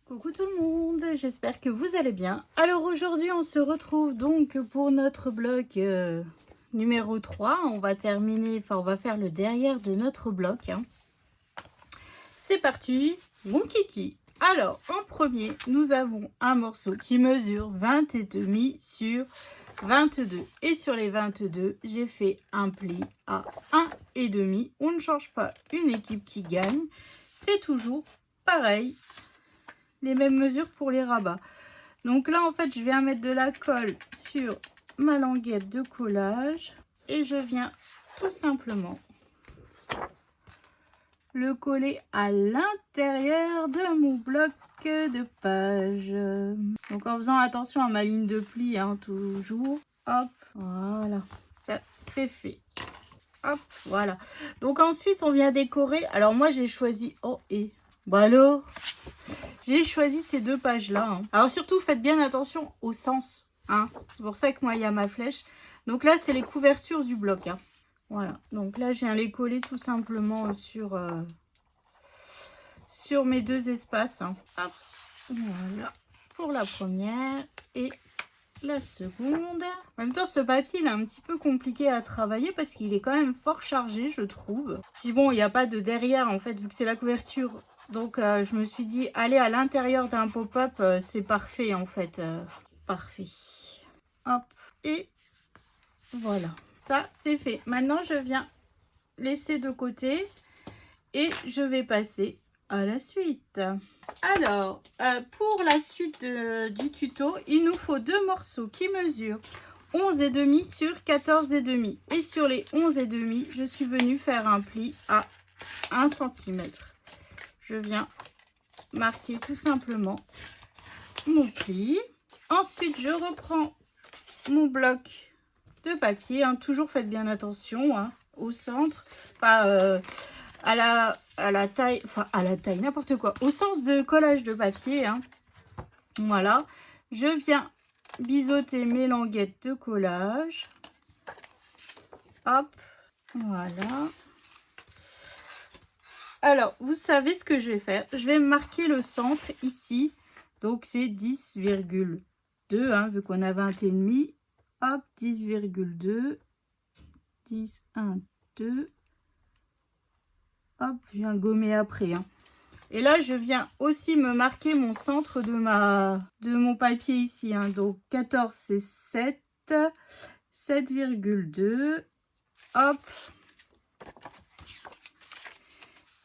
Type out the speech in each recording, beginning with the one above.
Coucou tout le monde, j'espère que vous allez bien. Alors aujourd'hui on se retrouve donc pour notre bloc numéro 3. On va terminer, on va faire le derrière de notre bloc. C'est parti, mon kiki. Alors en premier, nous avons un morceau qui mesure 20,5 sur 22. Et sur les 22, j'ai fait un pli à 1,5. On ne change pas une équipe qui gagne. C'est toujours pareil. Les mêmes mesures pour les rabats. Donc là en fait je viens mettre de la colle sur ma languette de collage et je viens tout simplement le coller à l'intérieur de mon bloc de page. Donc en faisant attention à ma ligne de pli, hein, toujours. Hop, voilà, ça c'est fait. Hop, voilà. Donc ensuite on vient décorer. Alors moi j'ai choisi, oh et bah alors j'ai choisi ces deux pages-là. Hein. Alors surtout, faites bien attention au sens. Hein. C'est pour ça que moi, il y a ma flèche. Donc là, c'est les couvertures du bloc. Hein. Voilà. Donc là, je viens les coller tout simplement sur mes deux espaces. Hein. Hop. Voilà. Pour la première et la seconde. En même temps, ce papier, il est un petit peu compliqué à travailler parce qu'il est quand même fort chargé, je trouve. Puis bon, il n'y a pas de derrière, en fait, vu que c'est la couverture. Donc, je me suis dit, aller à l'intérieur d'un pop-up, c'est parfait, en fait. Parfait. Hop. Et voilà. Ça, c'est fait. Maintenant, je viens laisser de côté et je vais passer à la suite. Alors, pour la suite du tuto, il nous faut deux morceaux qui mesurent 11,5 sur 14,5. Et sur les 11,5, je suis venue faire un pli à 1 cm. Je viens marquer tout simplement mon pli. Ensuite, je reprends mon bloc de papier. Hein. Toujours faites bien attention hein, au centre. Pas à la taille, enfin à la taille, n'importe quoi. Au sens de collage de papier. Hein. Voilà. Je viens biseauter mes languettes de collage. Hop. Voilà. Alors, vous savez ce que je vais faire. Je vais marquer le centre ici. Donc, c'est 10,2, hein, vu qu'on a 20,5. Hop, 10,2. 10, 1, 2. Hop, je viens gommer après. Hein. Et là, je viens aussi me marquer mon centre de mon papier ici. Hein. Donc, 14, c'est 7. 7,2. Hop.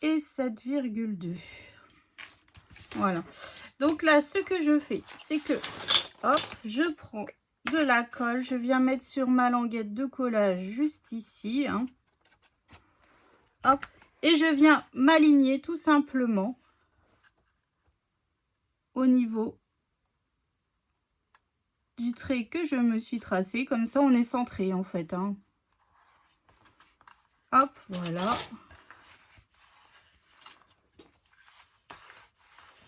Et 7,2. Voilà. Donc là, ce que je fais, c'est que, hop, je prends de la colle. Je viens mettre sur ma languette de collage juste ici. Hein. Hop. Et je viens m'aligner tout simplement au niveau du trait que je me suis tracé. Comme ça, on est centré en fait. Hein. Hop, voilà.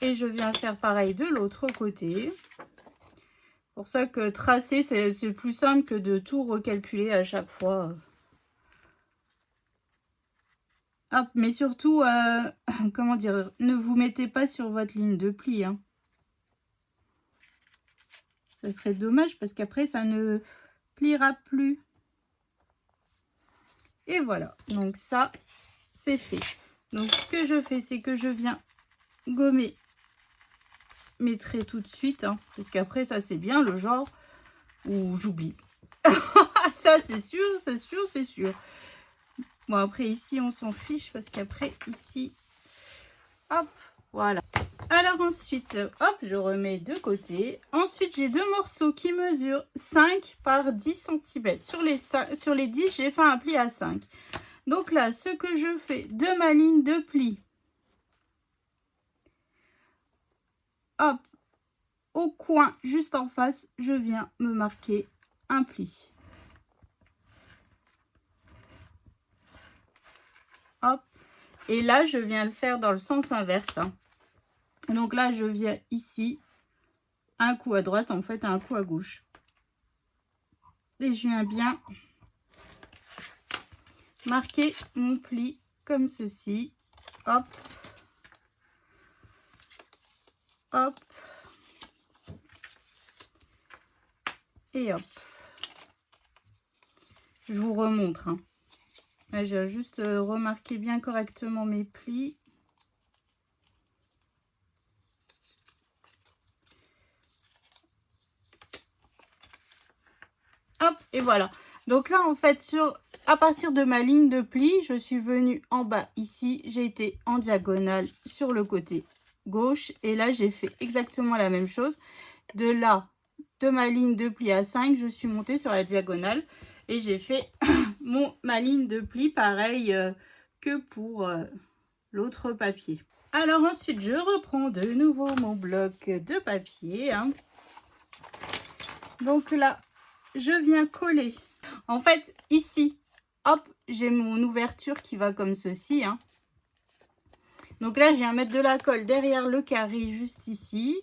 Et je viens faire pareil de l'autre côté. Pour ça que tracer, c'est plus simple que de tout recalculer à chaque fois. Hop, mais surtout, comment dire, ne vous mettez pas sur votre ligne de pli. Hein. Ça serait dommage parce qu'après, ça ne pliera plus. Et voilà, donc ça, c'est fait. Donc, ce que je fais, c'est que je viens gommer mes traits tout de suite. Hein, parce qu'après, ça, c'est bien le genre où j'oublie. Ça, c'est sûr, c'est sûr, c'est sûr. Bon, après, ici, on s'en fiche parce qu'après, ici, hop, voilà. Alors ensuite, hop, je remets de côté. Ensuite, j'ai deux morceaux qui mesurent 5 par 10 cm. Sur les 10, j'ai fait un pli à 5. Donc là, ce que je fais de ma ligne de pli, hop, au coin, juste en face, je viens me marquer un pli. Hop. Et là, je viens le faire dans le sens inverse. Hein. Donc là, je viens ici, un coup à droite, en fait, un coup à gauche. Et je viens bien marquer mon pli comme ceci. Hop. Hop. Et hop. Je vous remontre. Hein. Là, j'ai juste remarqué bien correctement mes plis. Hop, et voilà. Donc là, en fait, à partir de ma ligne de pli, je suis venue en bas ici. J'ai été en diagonale sur le côté gauche. Et là, j'ai fait exactement la même chose. De là, de ma ligne de pli à 5, je suis montée sur la diagonale. Et j'ai fait ma ligne de pli pareil que pour l'autre papier. Alors ensuite, je reprends de nouveau mon bloc de papier. Hein. Donc là, je viens coller. En fait, ici, hop, j'ai mon ouverture qui va comme ceci. Hein. Donc là, je viens mettre de la colle derrière le carré juste ici.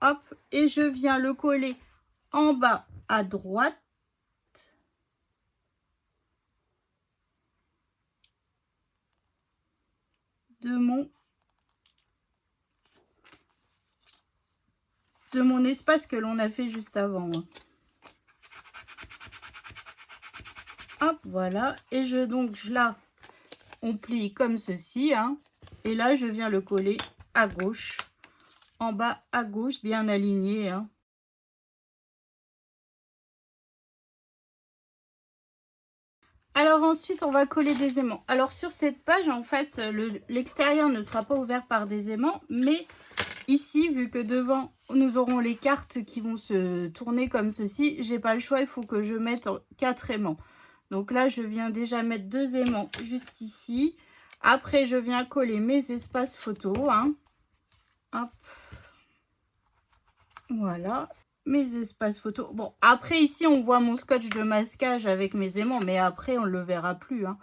Hop, et je viens le coller en bas à droite. De mon espace que l'on a fait juste avant. Hop, voilà. Et là, on plie comme ceci. Hein. Et là, je viens le coller à gauche. En bas à gauche, bien aligné. Hein. Alors ensuite, on va coller des aimants. Alors sur cette page, en fait, l'extérieur ne sera pas ouvert par des aimants. Mais ici, vu que devant, nous aurons les cartes qui vont se tourner comme ceci, j'ai pas le choix, il faut que je mette 4 aimants. Donc là, je viens déjà mettre 2 aimants juste ici. Après, je viens coller mes espaces photos. Hein. Hop. Voilà, mes espaces photos. Bon, après, ici, on voit mon scotch de masquage avec mes aimants. Mais après, on ne le verra plus. Hein.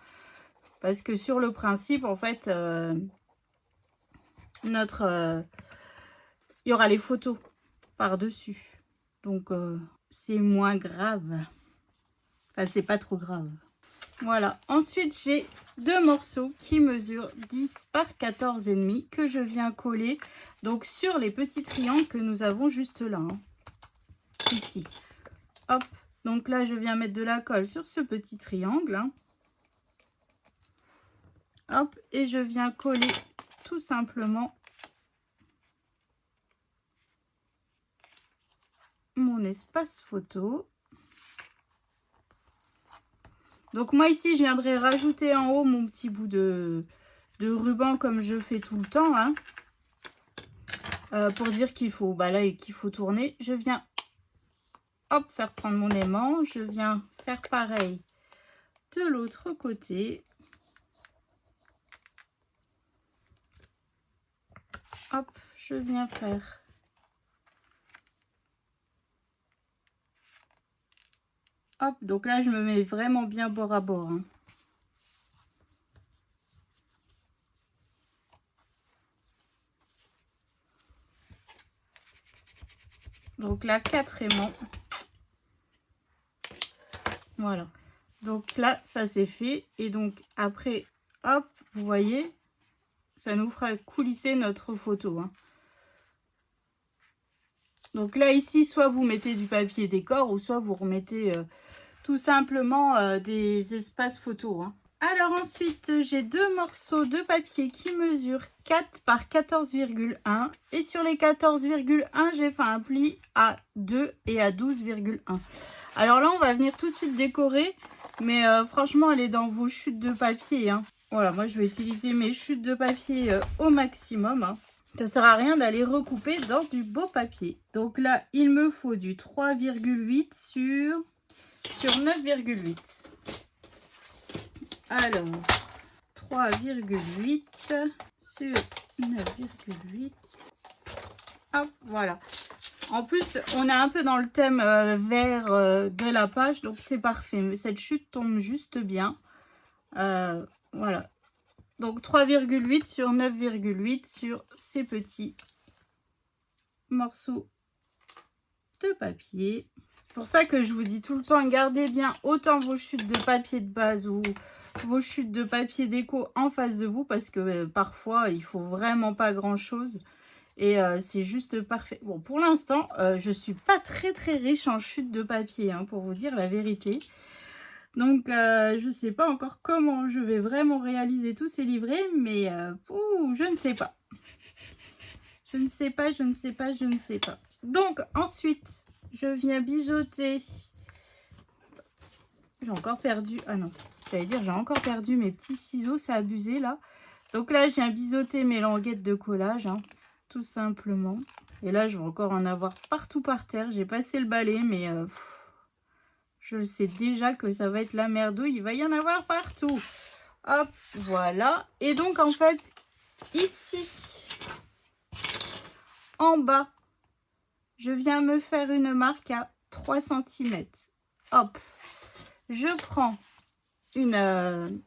Parce que sur le principe, en fait, il y aura les photos par-dessus. Donc, c'est moins grave. Enfin, c'est pas trop grave. Voilà. Ensuite, j'ai 2 morceaux qui mesurent 10 par 14,5 que je viens coller donc sur les petits triangles que nous avons juste là. Hein, ici. Hop. Donc là, je viens mettre de la colle sur ce petit triangle. Hein. Hop. Et je viens coller tout simplement mon espace photo. Donc moi ici, je viendrai rajouter en haut mon petit bout de ruban comme je fais tout le temps. Hein, pour dire qu'il faut, qu'il faut tourner. Je viens, hop, faire prendre mon aimant. Je viens faire pareil de l'autre côté. Hop, je viens faire. Hop, donc là, je me mets vraiment bien bord à bord. Hein. Donc là, 4 aimants. Voilà. Donc là, ça c'est fait. Et donc après, hop, vous voyez, ça nous fera coulisser notre photo. Hein. Donc là, ici, soit vous mettez du papier décor ou soit vous remettez tout simplement des espaces photos. Hein. Alors ensuite, j'ai 2 morceaux de papier qui mesurent 4 par 14,1. Et sur les 14,1, j'ai fait un pli à 2 et à 12,1. Alors là, on va venir tout de suite décorer. Mais franchement, elle est dans vos chutes de papier. Hein. Voilà, moi, je vais utiliser mes chutes de papier au maximum. Hein. Ça ne sert à rien d'aller recouper dans du beau papier. Donc là, il me faut du 3,8 sur 9,8. Alors, 3,8 sur 9,8. Hop, voilà. En plus, on est un peu dans le thème vert de la page, donc c'est parfait. Mais cette chute tombe juste bien. Voilà. Donc 3,8 sur 9,8 sur ces petits morceaux de papier. C'est pour ça que je vous dis tout le temps, gardez bien autant vos chutes de papier de base ou vos chutes de papier déco en face de vous parce que parfois il faut vraiment pas grand chose et c'est juste parfait. Bon, pour l'instant je suis pas très riche en chutes de papier hein, pour vous dire la vérité. Donc je sais pas encore comment je vais vraiment réaliser tous ces livrets, mais je ne sais pas. Je ne sais pas, je ne sais pas, je ne sais pas. Donc ensuite je viens biseauter. J'ai encore perdu, ah non, j'allais dire j'ai encore perdu mes petits ciseaux, c'est abusé là. Donc là je viens biseauter mes languettes de collage, hein, tout simplement. Et là je vais encore en avoir partout par terre. J'ai passé le balai, mais je sais déjà que ça va être la merdouille, il va y en avoir partout. Hop, voilà. Et donc en fait, ici, en bas, je viens me faire une marque à 3 cm. Hop, je prends une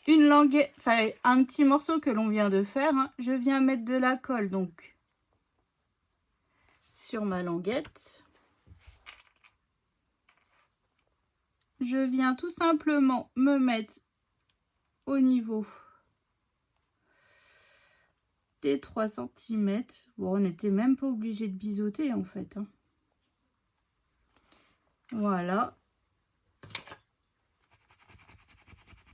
languette, enfin un petit morceau que l'on vient de faire, hein. Je viens mettre de la colle donc sur ma languette. Je viens tout simplement me mettre au niveau des 3 cm. Bon, on n'était même pas obligé de biseauter en fait, hein. Voilà.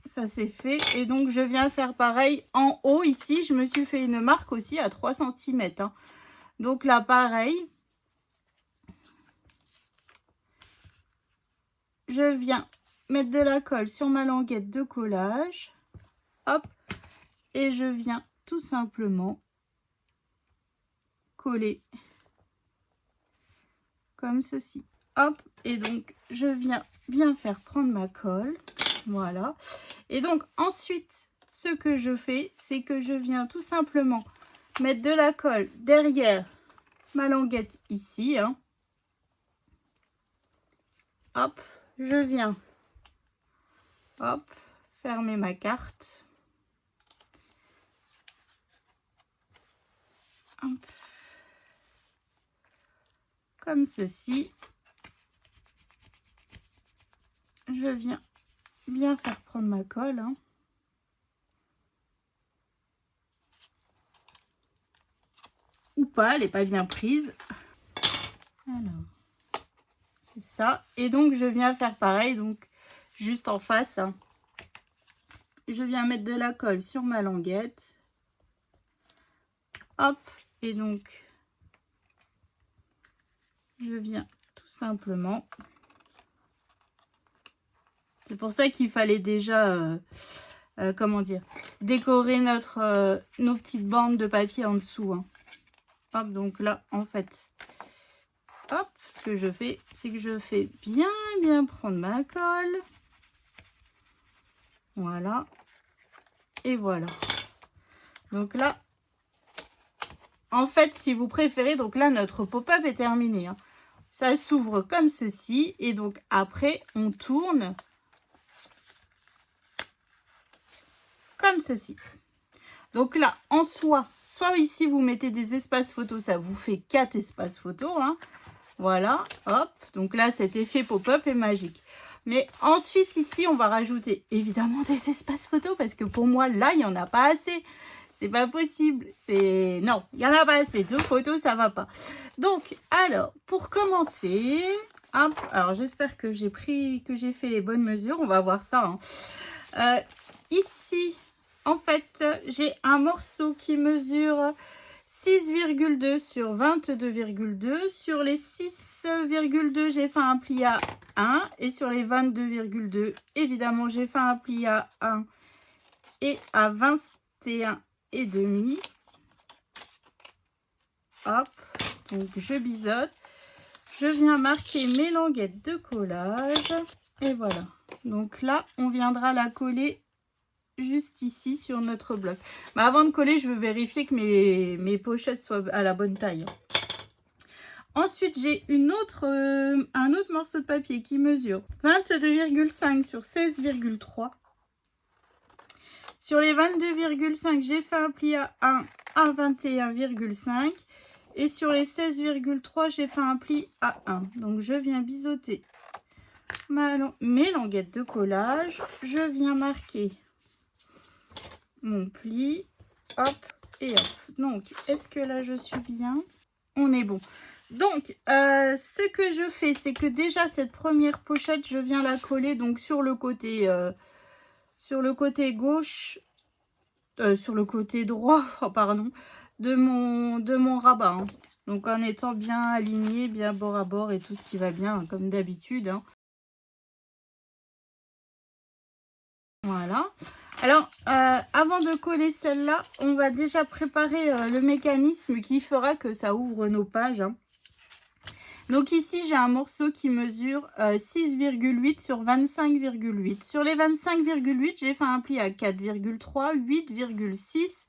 Ça c'est fait. Et donc je viens faire pareil en haut ici. Je me suis fait une marque aussi à 3 cm, hein. Donc là pareil. Je viens mettre de la colle sur ma languette de collage. Hop. Et je viens tout simplement coller comme ceci. Hop. Et donc je viens bien faire prendre ma colle. Voilà. Et donc ensuite, ce que je fais, c'est que je viens tout simplement mettre de la colle derrière ma languette ici, hein. Hop, je viens, hop, fermer ma carte. Hop. Comme ceci. Je viens bien faire prendre ma colle, hein. Ou pas, elle n'est pas bien prise. Alors, c'est ça. Et donc, je viens faire pareil, donc juste en face, hein. Je viens mettre de la colle sur ma languette. Hop, et donc, je viens tout simplement. C'est pour ça qu'il fallait déjà, comment dire, décorer nos petites bandes de papier en dessous, hein. Hop, donc là, en fait, hop, ce que je fais, c'est que je fais bien prendre ma colle. Voilà. Et voilà. Donc là, en fait, si vous préférez, donc là, notre pop-up est terminé, hein. Ça s'ouvre comme ceci. Et donc, après, on tourne comme ceci. Donc là, en soi, soit ici, vous mettez des espaces photos, ça vous fait 4 espaces photos, hein. Voilà, hop. Donc là, cet effet pop-up est magique. Mais ensuite, ici, on va rajouter évidemment des espaces photos parce que pour moi, là, il n'y en a pas assez. C'est pas possible. Non, il n'y en a pas assez. 2 photos, ça va pas. Donc, alors, pour commencer, hop. Alors, j'espère que j'ai fait les bonnes mesures. On va voir ça, hein. Ici, en fait, j'ai un morceau qui mesure 6,2 sur 22,2. Sur les 6,2, j'ai fait un pli à 1. Et sur les 22,2, évidemment, j'ai fait un pli à 1 et à 21,5. Hop, donc je biseaute. Je viens marquer mes languettes de collage. Et voilà. Donc là, on viendra la coller juste ici sur notre bloc. Mais avant de coller, je veux vérifier que mes pochettes soient à la bonne taille. Ensuite, j'ai un autre morceau de papier qui mesure 22,5 sur 16,3. Sur les 22,5, j'ai fait un pli à 1 à 21,5. Et sur les 16,3, j'ai fait un pli à 1. Donc, je viens biseauter mes languettes de collage. Je viens marquer mon pli. Hop et hop. Donc, est-ce que là, je suis bien? On est bon. Donc, ce que je fais, c'est que déjà, cette première pochette, je viens la coller donc sur le côté gauche, sur le côté droit, oh, pardon, de mon rabat. Hein. Donc, en étant bien aligné, bien bord à bord et tout ce qui va bien, hein, comme d'habitude. Hein. Voilà. Alors, avant de coller celle-là, on va déjà préparer le mécanisme qui fera que ça ouvre nos pages. Hein. Donc ici, j'ai un morceau qui mesure 6,8 sur 25,8. Sur les 25,8, j'ai fait un pli à 4,3, 8,6,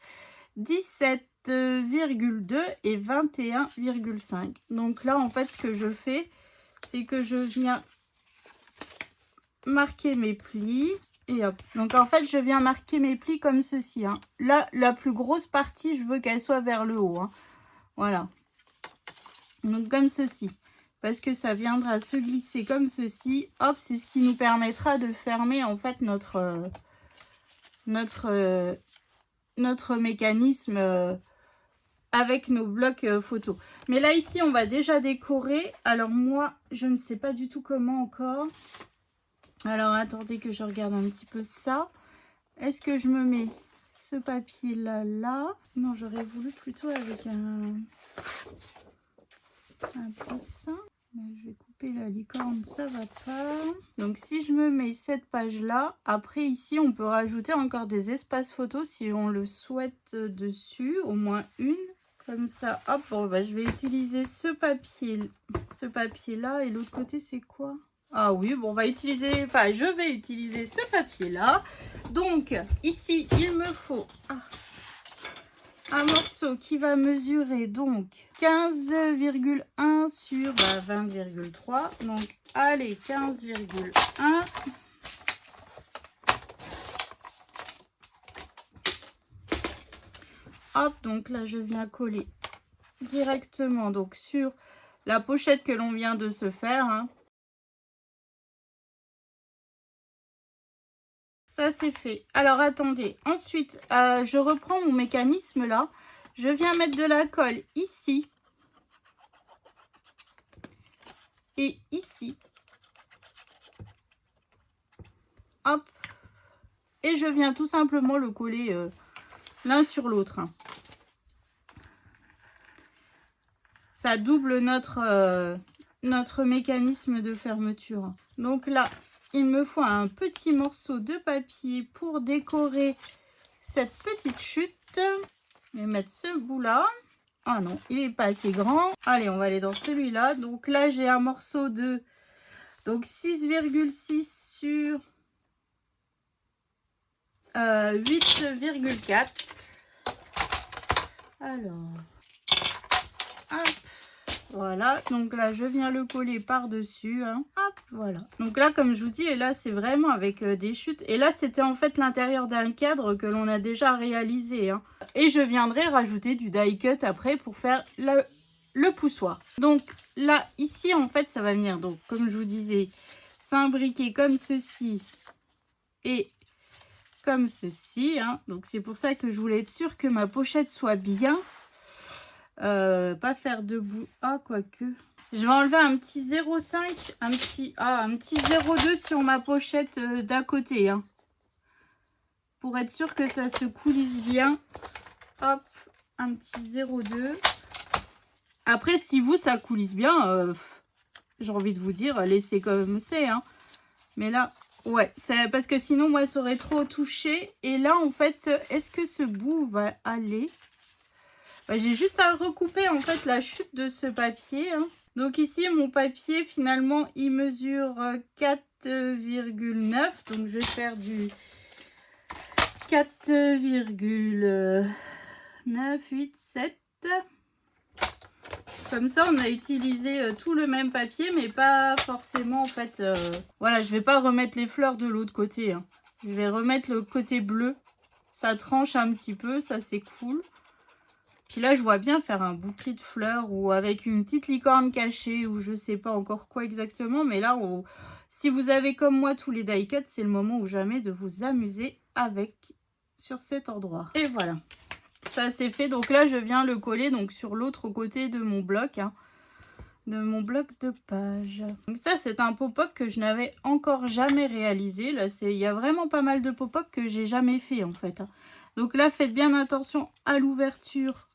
17,2 et 21,5. Donc là, en fait, ce que je fais, c'est que je viens marquer mes plis. Et hop. Donc en fait, je viens marquer mes plis comme ceci. Hein. Là, la plus grosse partie, je veux qu'elle soit vers le haut. Hein. Voilà. Donc comme ceci. Parce que ça viendra se glisser comme ceci. Hop, c'est ce qui nous permettra de fermer en fait notre mécanisme avec nos blocs photos. Mais là, ici, on va déjà décorer. Alors moi, je ne sais pas du tout comment encore. Alors, attendez que je regarde un petit peu ça. Est-ce que je me mets ce papier-là, là? Non, j'aurais voulu plutôt avec un dessin. Je vais couper la licorne, ça va pas. Donc, si je me mets cette page-là, après, ici, on peut rajouter encore des espaces photos si on le souhaite dessus. Au moins une. Comme ça, hop, bon, bah, je vais utiliser ce papier-là. Et l'autre côté, c'est quoi? Ah oui, bon, on va utiliser, enfin, je vais utiliser ce papier-là. Donc, ici, il me faut un morceau qui va mesurer donc 15,1 sur 20,3. Donc, allez, 15,1. Hop, donc là, je viens coller directement donc sur la pochette que l'on vient de se faire. Hein. Ça, c'est fait. Alors, attendez. Ensuite, je reprends mon mécanisme là. Je viens mettre de la colle ici. Et ici. Hop. Et je viens tout simplement le coller l'un sur l'autre. Hein. Ça double notre mécanisme de fermeture. Donc là, il me faut un petit morceau de papier pour décorer cette petite chute. Je vais mettre ce bout-là. Ah non, il n'est pas assez grand. Allez, on va aller dans celui-là. Donc là, j'ai un morceau de 6,6 sur 8,4. Alors, hop. Voilà, donc là, je viens le coller par-dessus. Hein. Hop, voilà. Donc là, comme je vous dis, et là, c'est vraiment avec des chutes. Et là, c'était en fait l'intérieur d'un cadre que l'on a déjà réalisé. Hein. Et je viendrai rajouter du die cut après pour faire le poussoir. Donc là, ici, en fait, ça va venir, donc comme je vous disais, s'imbriquer comme ceci et comme ceci. Hein. Donc c'est pour ça que je voulais être sûre que ma pochette soit bien. Pas faire debout. Ah, quoique. Je vais enlever un petit 0,5, un petit 0,2 sur ma pochette d'à côté. Hein, pour être sûr que ça se coulisse bien. Hop, un petit 0,2. Après, si vous, ça coulisse bien, j'ai envie de vous dire, laissez comme c'est. Hein. Mais là, ouais, c'est parce que sinon, moi, ça aurait trop touché. Et là, en fait, est-ce que ce bout va aller? J'ai juste à recouper en fait la chute de ce papier. Hein. Donc ici, mon papier, finalement, il mesure 4,9. Donc je vais faire du 4,987. Comme ça, on a utilisé tout le même papier, mais pas forcément en fait... Voilà, je vais pas remettre les fleurs de l'autre côté. Hein. Je vais remettre le côté bleu. Ça tranche un petit peu, ça c'est cool. Puis là, je vois bien faire un bouquet de fleurs ou avec une petite licorne cachée ou je sais pas encore quoi exactement. Mais là, si vous avez comme moi tous les die cuts, c'est le moment ou jamais de vous amuser avec sur cet endroit. Et voilà, ça c'est fait. Donc là, je viens le coller donc sur l'autre côté de mon bloc, hein, de mon bloc de page. Donc ça, c'est un pop-up que je n'avais encore jamais réalisé. Là, il y a vraiment pas mal de pop-up que j'ai jamais fait en fait, hein. Donc là, faites bien attention à l'ouverture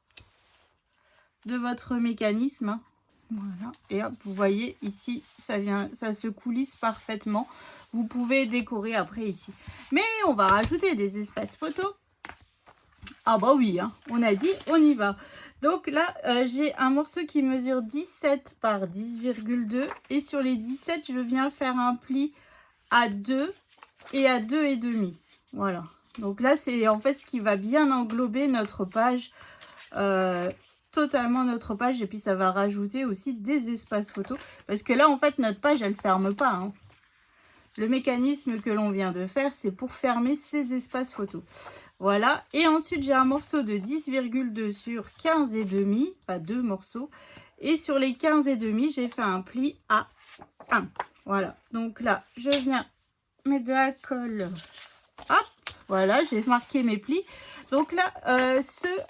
de votre mécanisme, hein. Voilà, et hop, vous voyez ici, ça se coulisse parfaitement. Vous pouvez décorer après ici. Mais on va rajouter des espaces photos. Ah bah oui, hein, on a dit, on y va. Donc là, j'ai un morceau qui mesure 17 par 10,2. Et sur les 17, je viens faire un pli à 2 et à 2,5. Voilà. Donc là, c'est en fait ce qui va bien englober notre page. Totalement notre page. Et puis ça va rajouter aussi des espaces photos. Parce que là, en fait, notre page, elle ne ferme pas, hein. Le mécanisme que l'on vient de faire, c'est pour fermer ces espaces photos. Voilà, et ensuite j'ai un morceau de 10,2 sur 15,5, pas deux morceaux. Et sur les 15,5, j'ai fait un pli à 1. Voilà, donc là, je viens mettre de la colle. Hop, voilà, j'ai marqué mes plis. Donc là,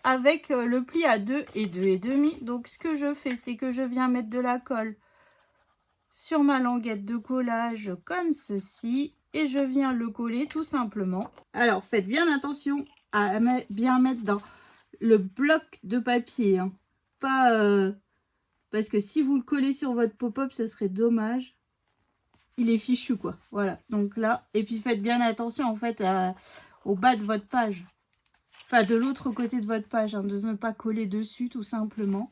avec le pli à 2 et 2,5. Donc ce que je fais, c'est que je viens mettre de la colle sur ma languette de collage comme ceci. Et je viens le coller tout simplement. Alors, faites bien attention à bien mettre dans le bloc de papier, hein. Pas parce que si vous le collez sur votre pop-up, ça serait dommage. Il est fichu, quoi. Voilà. Donc là, et puis faites bien attention en fait au bas de votre page. Enfin, de l'autre côté de votre page, hein, de ne pas coller dessus tout simplement.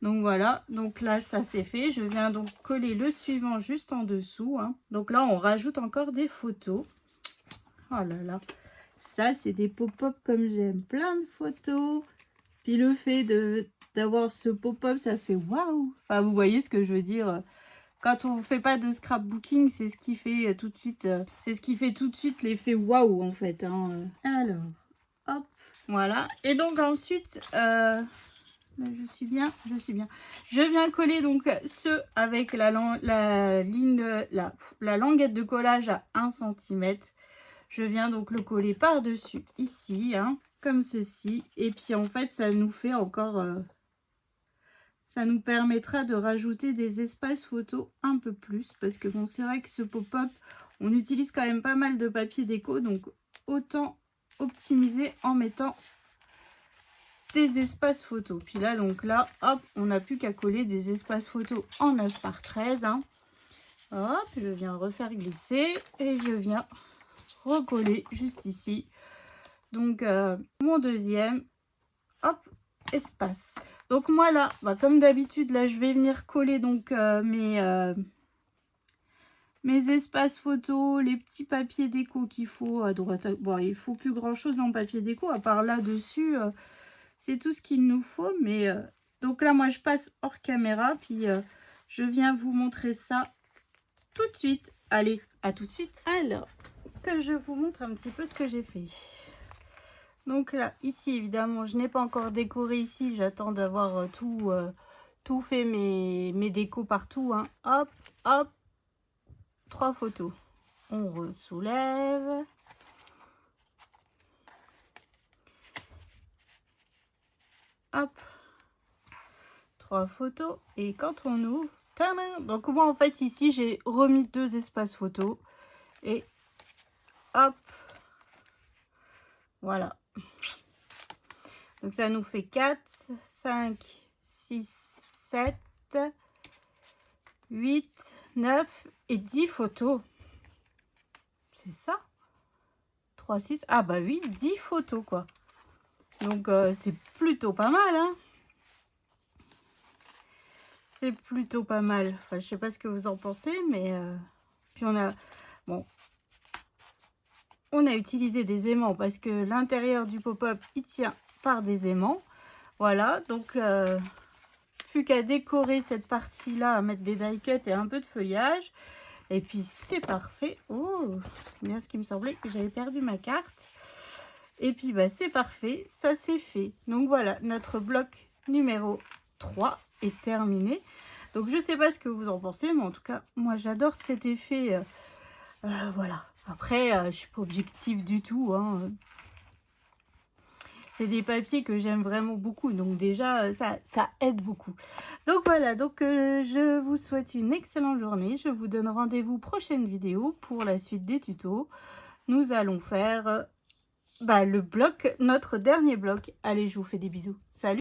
Donc voilà, donc là ça c'est fait. Je viens donc coller le suivant juste en dessous, hein. Donc là on rajoute encore des photos. Oh là là, ça c'est des pop-up comme j'aime, plein de photos. Puis le fait d'avoir ce pop-up, ça fait waouh. Enfin vous voyez ce que je veux dire. Quand on ne fait pas de scrapbooking, c'est ce qui fait tout de suite, l'effet waouh en fait, hein. Alors, hop, voilà. Et donc ensuite, je suis bien. Je viens coller donc ce avec la languette de collage à 1 cm. Je viens donc le coller par-dessus ici, hein, comme ceci. Et puis en fait, ça nous fait encore... ça nous permettra de rajouter des espaces photos un peu plus. Parce que bon, c'est vrai que ce pop-up, on utilise quand même pas mal de papier déco. Donc autant optimiser en mettant des espaces photos. Puis là, donc là, hop, on n'a plus qu'à coller des espaces photos en 9 par 13. Hein. Hop, je viens refaire glisser et je viens recoller juste ici. Donc, mon deuxième, hop, espace. Donc moi là, bah, comme d'habitude, là, je vais venir coller donc mes espaces photos, les petits papiers déco qu'il faut à droite. Bon, il faut plus grand chose en papier déco, à part là-dessus. C'est tout ce qu'il nous faut, mais donc là, moi, je passe hors caméra, puis je viens vous montrer ça tout de suite. Allez, à tout de suite. Alors, que je vous montre un petit peu ce que j'ai fait. Donc là, ici, évidemment, je n'ai pas encore décoré ici. J'attends d'avoir tout fait, mes décos partout, hein. Hop, hop, 3 photos. On ressoulève. Hop, 3 photos. Et quand on ouvre, tadam, donc moi en fait ici j'ai remis 2 espaces photos. Et hop, voilà. Donc ça nous fait 4, 5, 6, 7, 8, 9 et 10 photos. C'est ça 3, 6, ah bah oui, 10 photos quoi. Donc c'est plutôt pas mal, hein. C'est plutôt pas mal. Enfin, je sais pas ce que vous en pensez, mais puis on a bon, on a utilisé des aimants parce que l'intérieur du pop-up il tient par des aimants. Voilà, donc plus qu'à décorer cette partie là, à mettre des die cuts et un peu de feuillage. Et puis c'est parfait. Oh, bien ce qui me semblait que j'avais perdu ma carte. Et puis bah, c'est parfait, ça c'est fait. Donc voilà, notre bloc numéro 3 est terminé. Donc je sais pas ce que vous en pensez, mais en tout cas, moi j'adore cet effet. Voilà. Après, je suis pas objective du tout, hein. C'est des papiers que j'aime vraiment beaucoup, donc déjà, ça aide beaucoup. Donc voilà, donc je vous souhaite une excellente journée. Je vous donne rendez-vous prochaine vidéo pour la suite des tutos. Nous allons faire le bloc, notre dernier bloc. Allez, je vous fais des bisous. Salut!